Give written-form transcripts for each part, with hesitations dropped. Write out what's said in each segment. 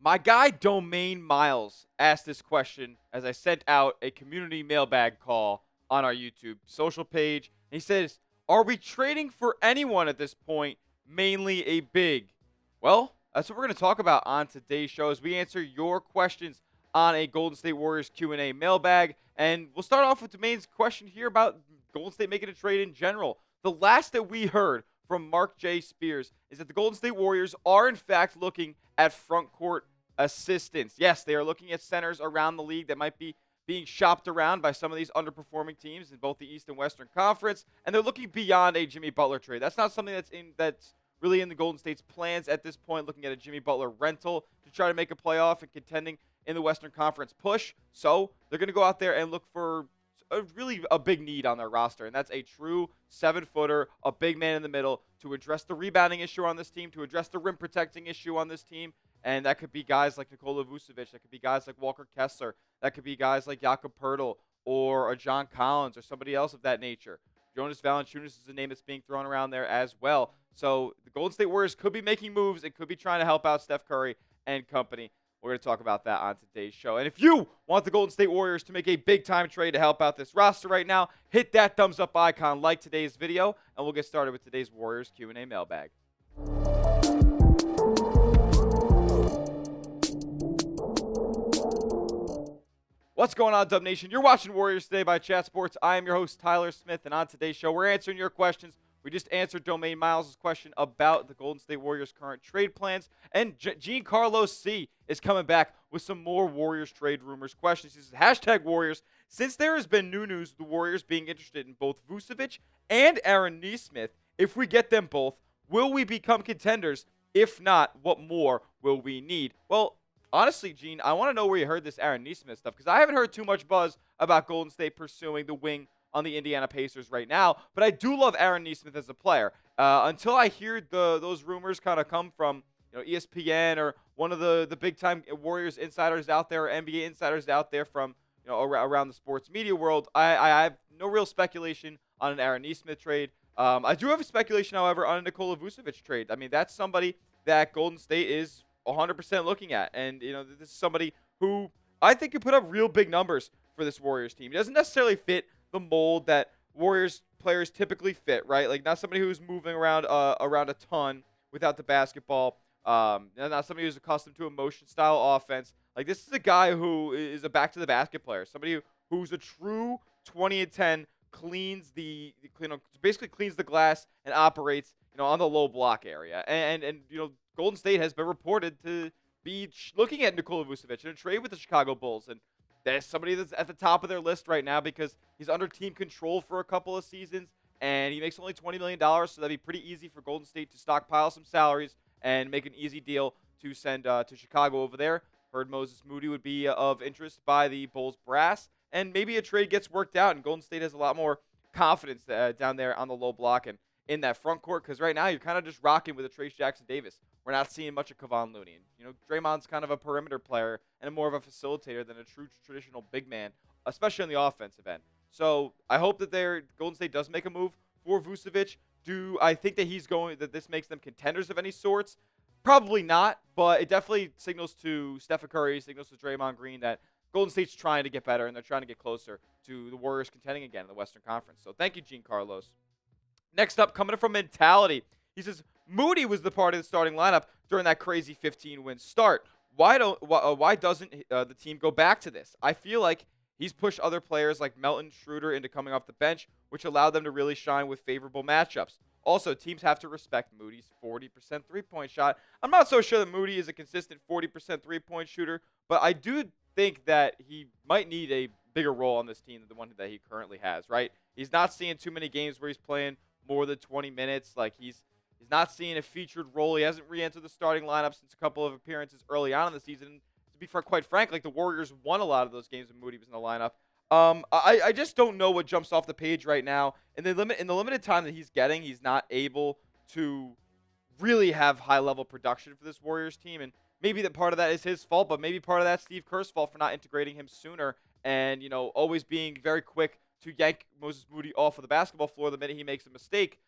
My guy Domaine Miles asked this question as I sent out a community mailbag call on our YouTube social page. And he says, "Are we trading for anyone at this point, mainly a big?" Well, that's what we're going to talk about on today's show as we answer your questions on a Golden State Warriors Q&A mailbag. And we'll start off with Domaine's question here about Golden State making a trade in general. The last that we heard from Mark J. Spears is that the Golden State Warriors are in fact looking at front court assistance. Yes, they are looking at centers around the league that might be being shopped around by some of these underperforming teams in both the East and Western Conference, and they're looking beyond a Jimmy Butler trade. That's not something that's really in the Golden State's plans at this point, looking at a Jimmy Butler rental to try to make a playoff and contending in the Western Conference push. So they're going to go out there and look for a big need on their roster, and that's a true 7-footer, a big man in the middle to address the rebounding issue on this team, to address the rim protecting issue on this team. And that could be guys like Nikola Vucevic. That could be guys like Walker Kessler. That could be guys like Jakob Poeltl or a John Collins or somebody else of that nature. Jonas Valanciunas is a name that's being thrown around there as well. So the Golden State Warriors could be making moves. It could be trying to help out Steph Curry and company. We're going to talk about that on today's show. And if you want the Golden State Warriors to make a big-time trade to help out this roster right now, hit that thumbs-up icon, like today's video, and we'll get started with today's Warriors Q&A mailbag. What's going on, Dub Nation? You're watching Warriors Today by Chat Sports. I am your host, Tyler Smith, and on today's show, we're answering your questions. We just answered Domaine Miles' question about the Golden State Warriors' current trade plans, and Giancarlo C. is coming back with some more Warriors trade rumors questions. He says, hashtag Warriors. Since there has been new news of the Warriors being interested in both Vucevic and Aaron Nesmith, if we get them both, will we become contenders? If not, what more will we need? Well, honestly, Gene, I want to know where you heard this Aaron Nesmith stuff, because I haven't heard too much buzz about Golden State pursuing the wing on the Indiana Pacers right now, but I do love Aaron Nesmith as a player. Until I hear those rumors kind of come from ESPN or one of the big-time Warriors insiders out there, or NBA insiders out there from around the sports media world, I have no real speculation on an Aaron Nesmith trade. I do have a speculation, however, on a Nikola Vucevic trade. I mean, that's somebody that Golden State is 100% looking at. And, this is somebody who I think could put up real big numbers for this Warriors team. He doesn't necessarily fit the mold that Warriors players typically fit, right? Like, not somebody who's moving around a ton without the basketball. Not somebody who's accustomed to a motion-style offense. Like, this is a guy who is a back-to-the-basket player. Somebody who's a true 20 and 10, basically cleans the glass and operates, on the low block area. And Golden State has been reported to be looking at Nikola Vucevic in a trade with the Chicago Bulls. And that's somebody that's at the top of their list right now because he's under team control for a couple of seasons, and he makes only $20 million, so that'd be pretty easy for Golden State to stockpile some salaries and make an easy deal to send to Chicago over there. Heard Moses Moody would be of interest by the Bulls brass, and maybe a trade gets worked out, and Golden State has a lot more confidence down there on the low block and in that front court, because right now you're kind of just rocking with a Trace Jackson Davis. We're not seeing much of Kevon Looney. And, Draymond's kind of a perimeter player and more of a facilitator than a true traditional big man, especially on the offensive end. So I hope that Golden State does make a move for Vucevic. Do I think that this makes them contenders of any sorts? Probably not, but it definitely signals to Steph Curry, signals to Draymond Green that Golden State's trying to get better and they're trying to get closer to the Warriors contending again in the Western Conference. So thank you, Gene Carlos. Next up, coming in from Mentality, he says, Moody was the part of the starting lineup during that crazy 15-win start. Why doesn't the team go back to this? I feel like he's pushed other players like Melton, Schroeder into coming off the bench, which allowed them to really shine with favorable matchups. Also, teams have to respect Moody's 40% three-point shot. I'm not so sure that Moody is a consistent 40% three-point shooter, but I do think that he might need a bigger role on this team than the one that he currently has, right? He's not seeing too many games where he's playing more than 20 minutes. Like, he's not seeing a featured role. He hasn't re-entered the starting lineup since a couple of appearances early on in the season. To be quite frank, like, the Warriors won a lot of those games when Moody was in the lineup. I just don't know what jumps off the page right now. In the limited time that he's getting, he's not able to really have high-level production for this Warriors team. And maybe that part of that is his fault, but maybe part of that's Steve Kerr's fault for not integrating him sooner and, always being very quick to yank Moses Moody off of the basketball floor the minute he makes a mistake.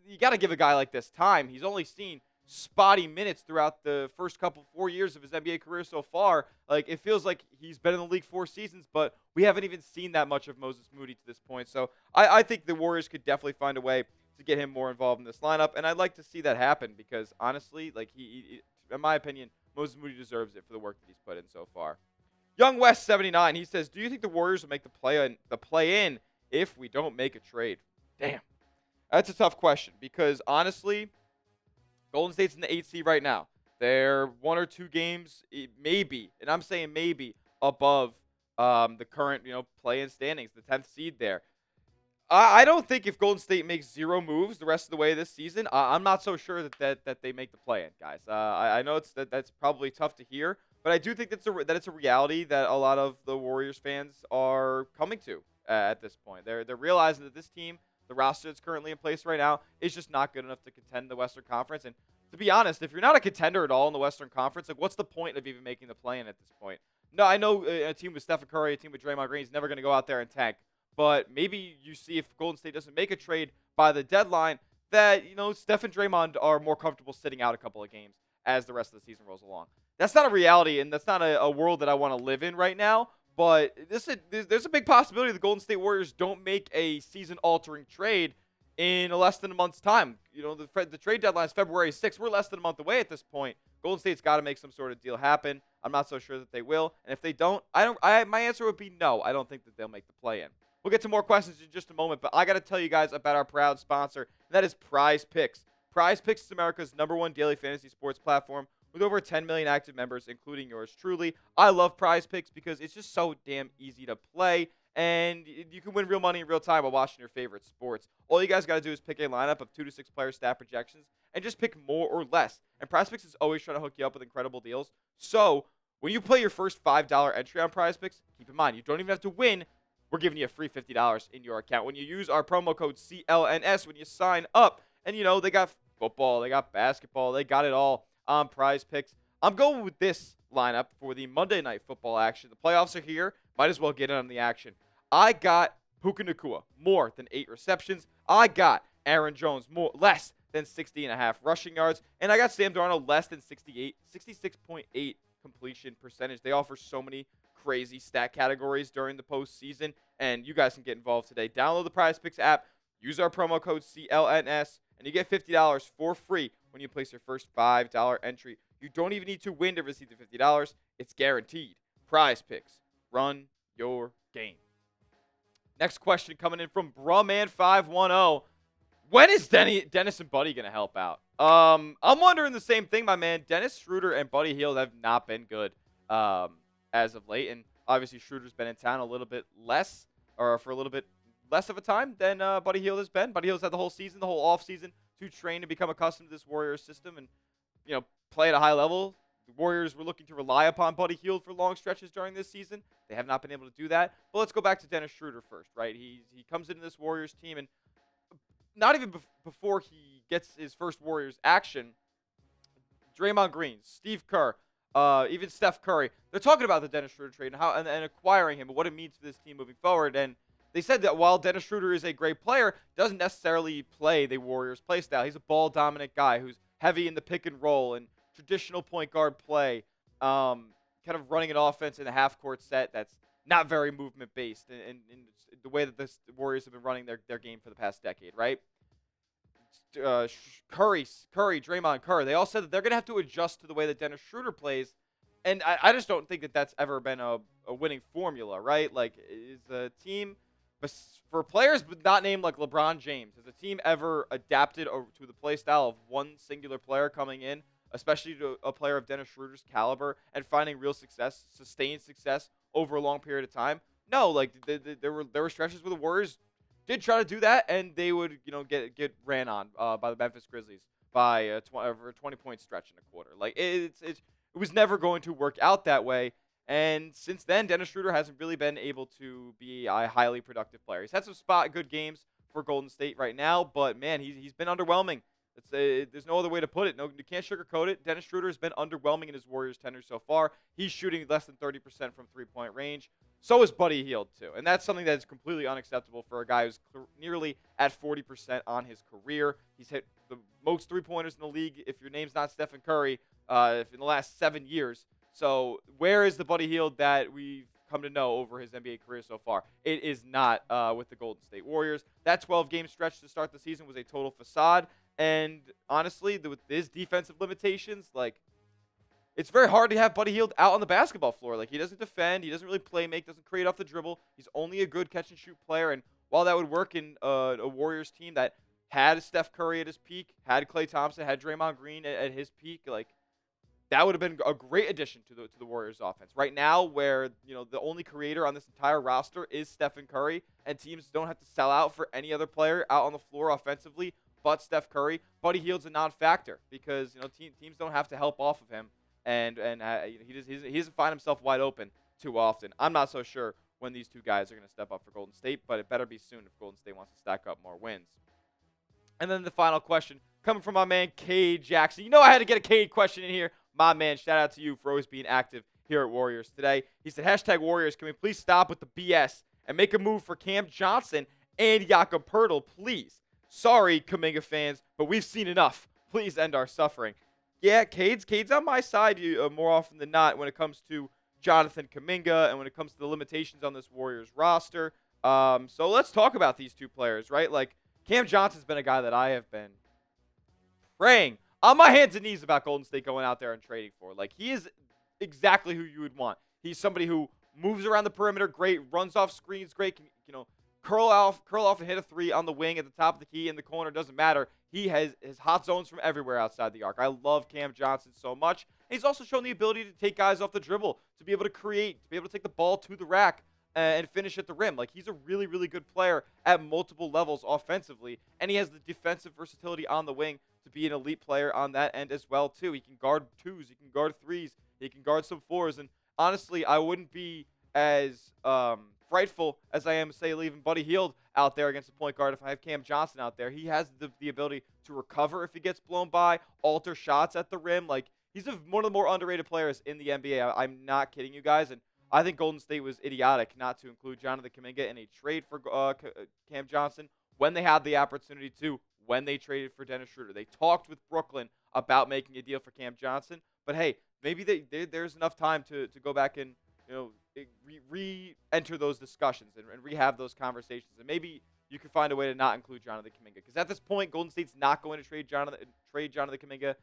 You got to give a guy like this time. He's only seen spotty minutes throughout the first 4 years of his NBA career so far. Like, it feels like he's been in the league 4 seasons, but we haven't even seen that much of Moses Moody to this point. So I think the Warriors could definitely find a way to get him more involved in this lineup, and I'd like to see that happen because honestly, like in my opinion, Moses Moody deserves it for the work that he's put in so far. Young West 79, he says, "Do you think the Warriors will make the play in if we don't make a trade?" Damn, that's a tough question because honestly, Golden State's in the 8th seed right now. They're 1 or 2 games, maybe, and I'm saying maybe, above the current play-in standings, the 10th seed there. I don't think if Golden State makes 0 moves the rest of the way this season, I'm not so sure that they make the play-in, guys. I know that's probably tough to hear, but I do think that it's a reality that a lot of the Warriors fans are coming to at this point. They're realizing that this team, the roster that's currently in place right now, is just not good enough to contend in the Western Conference. And to be honest, if you're not a contender at all in the Western Conference, like what's the point of even making the play-in at this point? No, I know a team with Stephen Curry, a team with Draymond Green is never going to go out there and tank. But maybe you see if Golden State doesn't make a trade by the deadline that, Steph and Draymond are more comfortable sitting out a couple of games as the rest of the season rolls along. That's not a reality, and that's not a world that I want to live in right now. But there's a big possibility the Golden State Warriors don't make a season-altering trade in less than a month's time. The trade deadline is February 6th. We're less than a month away at this point. Golden State's got to make some sort of deal happen. I'm not so sure that they will. And if they don't, my answer would be no. I don't think that they'll make the play-in. We'll get to more questions in just a moment, but I got to tell you guys about our proud sponsor, and that is Prize Picks. Prize Picks is America's #1 daily fantasy sports platform with over 10 million active members, including yours truly. I love Prize Picks because it's just so damn easy to play, and you can win real money in real time while watching your favorite sports. All you guys got to do is pick a lineup of 2 to 6 player stat projections and just pick more or less. And Prize Picks is always trying to hook you up with incredible deals. So when you play your first $5 entry on Prize Picks, keep in mind, you don't even have to win. We're giving you a free $50 in your account when you use our promo code CLNS when you sign up. And, they got football, they got basketball, they got it all on Prize Picks. I'm going with this lineup for the Monday Night Football action. The playoffs are here. Might as well get in on the action. I got Puka Nacua, more than 8 receptions. I got Aaron Jones, less than 60.5 rushing yards. And I got Sam Darnold, less than 66.8 completion percentage. They offer so many crazy stat categories during the postseason, and you guys can get involved today. Download the Prize Picks app, use our promo code CLNS, and you get $50 for free when you place your first $5 entry. You don't even need to win to receive the $50. It's guaranteed. Prize Picks. Run your game. Next question coming in from Brumman510. When is Dennis and Buddy going to help out? I'm wondering the same thing, my man. Dennis Schroeder and Buddy Hield have not been good as of late, and obviously Schroeder's been in town a little bit less, or for a little bit less of a time than Buddy Hield has been. Buddy Hield's had the whole season, the whole offseason to train and become accustomed to this Warriors system and, play at a high level. The Warriors were looking to rely upon Buddy Hield for long stretches during this season. They have not been able to do that. But let's go back to Dennis Schroeder first, right? He comes into this Warriors team, and not even before he gets his first Warriors action, Draymond Green, Steve Kerr, even Steph Curry, they're talking about the Dennis Schroeder trade and how and acquiring him and what it means for this team moving forward. And they said that while Dennis Schroeder is a great player, doesn't necessarily play the Warriors' play style. He's a ball-dominant guy who's heavy in the pick and roll and traditional point guard play, kind of running an offense in a half-court set that's not very movement-based in the way that the Warriors have been running their game for the past decade, right? Curry, Draymond, Kerr, they all said that they're going to have to adjust to the way that Dennis Schroeder plays. And I just don't think that that's ever been a winning formula, right? Like, is a team, for players but not named like LeBron James, has a team ever adapted to the play style of one singular player coming in, especially to a player of Dennis Schroeder's caliber, and finding real success, sustained success over a long period of time? No, like, there were stretches where the Warriors did try to do that, and they would, get ran on by the Memphis Grizzlies by a 20-point stretch in a quarter. Like, it was never going to work out that way. And since then, Dennis Schroeder hasn't really been able to be a highly productive player. He's had some good games for Golden State right now, but man, he's been underwhelming. There's no other way to put it. No, you can't sugarcoat it. Dennis Schroeder has been underwhelming in his Warriors tenure so far. He's shooting less than 30% from three-point range. So is Buddy Hield, too. And that's something that is completely unacceptable for a guy who's nearly at 40% on his career. He's hit the most three-pointers in the league, if your name's not Stephen Curry, in the last 7 years. So where is the Buddy Hield that we've come to know over his NBA career so far? It is not with the Golden State Warriors. That 12-game stretch to start the season was a total facade. And honestly, with his defensive limitations, like, it's very hard to have Buddy Hield out on the basketball floor. Like, he doesn't defend, he doesn't really play make, doesn't create off the dribble. He's only a good catch and shoot player. And while that would work in a Warriors team that had Steph Curry at his peak, had Klay Thompson, had Draymond Green at his peak, like, that would have been a great addition to the Warriors offense. Right now, where, you know, the only creator on this entire roster is Stephen Curry, and teams don't have to sell out for any other player out on the floor offensively but Steph Curry, Buddy Hield's a non-factor because, you know, teams don't have to help off of him, and he doesn't find himself wide open too often. I'm not so sure when these two guys are going to step up for Golden State, but it better be soon if Golden State wants to stack up more wins. And then the final question coming from my man Cade Jackson. You know I had to get a Cade question in here. My man, shout out to you for always being active here at Warriors Today. He said, #Warriors, can we please stop with the BS and make a move for Cam Johnson and Jakob Poeltl, please? Sorry, Kuminga fans, but we've seen enough. Please end our suffering. Yeah, Cade's on my side more often than not when it comes to Jonathan Kuminga and when it comes to the limitations on this Warriors roster. So let's talk about these two players, right? Like, Cam Johnson's been a guy that I have been praying on my hands and knees about Golden State going out there and trading for. Like, he is exactly who you would want. He's somebody who moves around the perimeter, great, runs off screens, great, can, you know, curl off and hit a three on the wing at the top of the key in the corner, doesn't matter. He has his hot zones from everywhere outside the arc. I love Cam Johnson so much. And he's also shown the ability to take guys off the dribble, to be able to create, to be able to take the ball to the rack and finish at the rim. Like, he's a really, really good player at multiple levels offensively, and he has the defensive versatility on the wing to be an elite player on that end as well, too. He can guard twos, he can guard threes, he can guard some fours, and honestly, I wouldn't be as frightful as I am, say, leaving Buddy Hield out there against the point guard if I have Cam Johnson out there. He has the ability to recover if he gets blown by, alter shots at the rim. Like, he's one of the more underrated players in the NBA. I'm not kidding you guys, and I think Golden State was idiotic not to include Jonathan Kuminga in a trade for Cam Johnson when they had the opportunity to, when they traded for Dennis Schroeder. They talked with Brooklyn about making a deal for Cam Johnson, but hey, maybe there's enough time to go back and, you know, re-enter those discussions and rehab those conversations, and maybe you can find a way to not include Jonathan Kuminga, because at this point, Golden State's not going to trade Jonathan Kuminga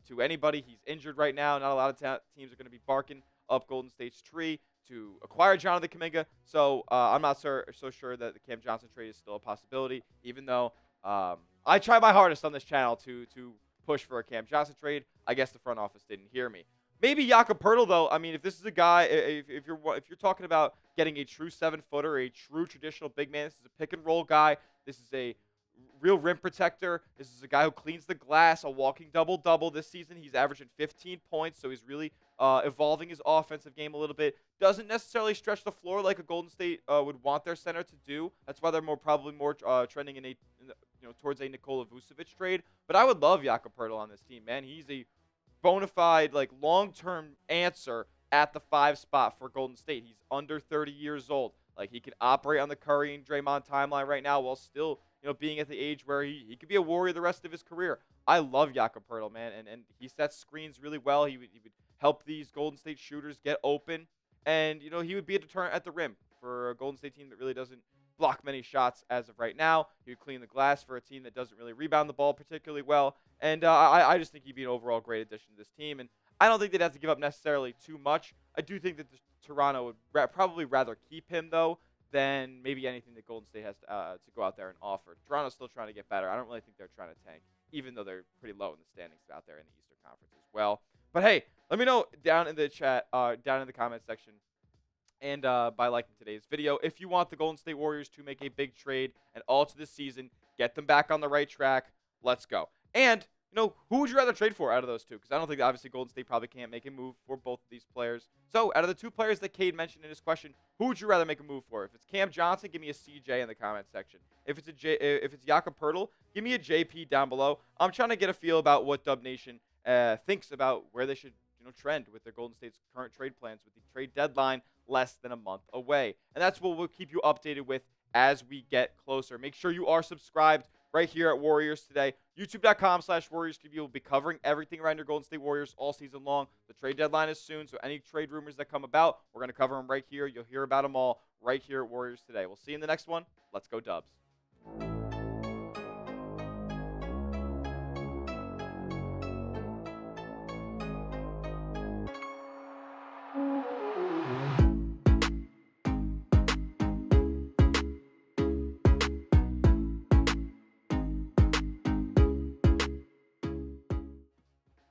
to anybody. He's injured right now. Not a lot of teams are going to be barking up Golden State's tree to acquire Jonathan Kuminga, so I'm not so sure that the Cam Johnson trade is still a possibility, even though I try my hardest on this channel to push for a Cam Johnson trade. I guess the front office didn't hear me. Maybe Jakob Poeltl, though. I mean, if this is a guy, if you're talking about getting a true 7-footer, a true traditional big man, this is a pick and roll guy. This is a real rim protector. This is a guy who cleans the glass, a walking double-double this season. He's averaging 15 points, so he's really evolving his offensive game a little bit. Doesn't necessarily stretch the floor like a Golden State would want their center to do. That's why they're probably more trending towards a Nikola Vucevic trade. But I would love Jakob Poeltl on this team, man. He's a bona fide, like, long-term answer at the 5 spot for Golden State. He's under 30 years old. Like, he can operate on the Curry and Draymond timeline right now while still, you know, being at the age where he could be a Warrior the rest of his career. I love Jakob Poeltl, man, and he sets screens really well. He would help these Golden State shooters get open, and, you know, he would be a deterrent at the rim for a Golden State team that really doesn't block many shots as of right now. He would clean the glass for a team that doesn't really rebound the ball particularly well. And I just think he'd be an overall great addition to this team. And I don't think they'd have to give up necessarily too much. I do think that Toronto would probably rather keep him, though, than maybe anything that Golden State has to go out there and offer. Toronto's still trying to get better. I don't really think they're trying to tank, even though they're pretty low in the standings out there in the Eastern Conference as well. But hey, let me know down in the chat, down in the comment section, and by liking today's video, if you want the Golden State Warriors to make a big trade and alter this season, get them back on the right track. Let's go. And, you know, who would you rather trade for out of those two? Because I don't think, obviously, Golden State probably can't make a move for both of these players. So, out of the two players that Cade mentioned in his question, who would you rather make a move for? If it's Cam Johnson, give me a CJ in the comment section. If it's Jakob Poeltl, give me a JP down below. I'm trying to get a feel about what Dub Nation thinks about where they should, trend with the Golden State's current trade plans, with the trade deadline less than a month away. And that's what we'll keep you updated with as we get closer. Make sure you are subscribed right here at Warriors Today. YouTube.com/Warriors TV will be covering everything around your Golden State Warriors all season long. The trade deadline is soon, so any trade rumors that come about, we're going to cover them right here. You'll hear about them all right here at Warriors Today. We'll see you in the next one. Let's go Dubs.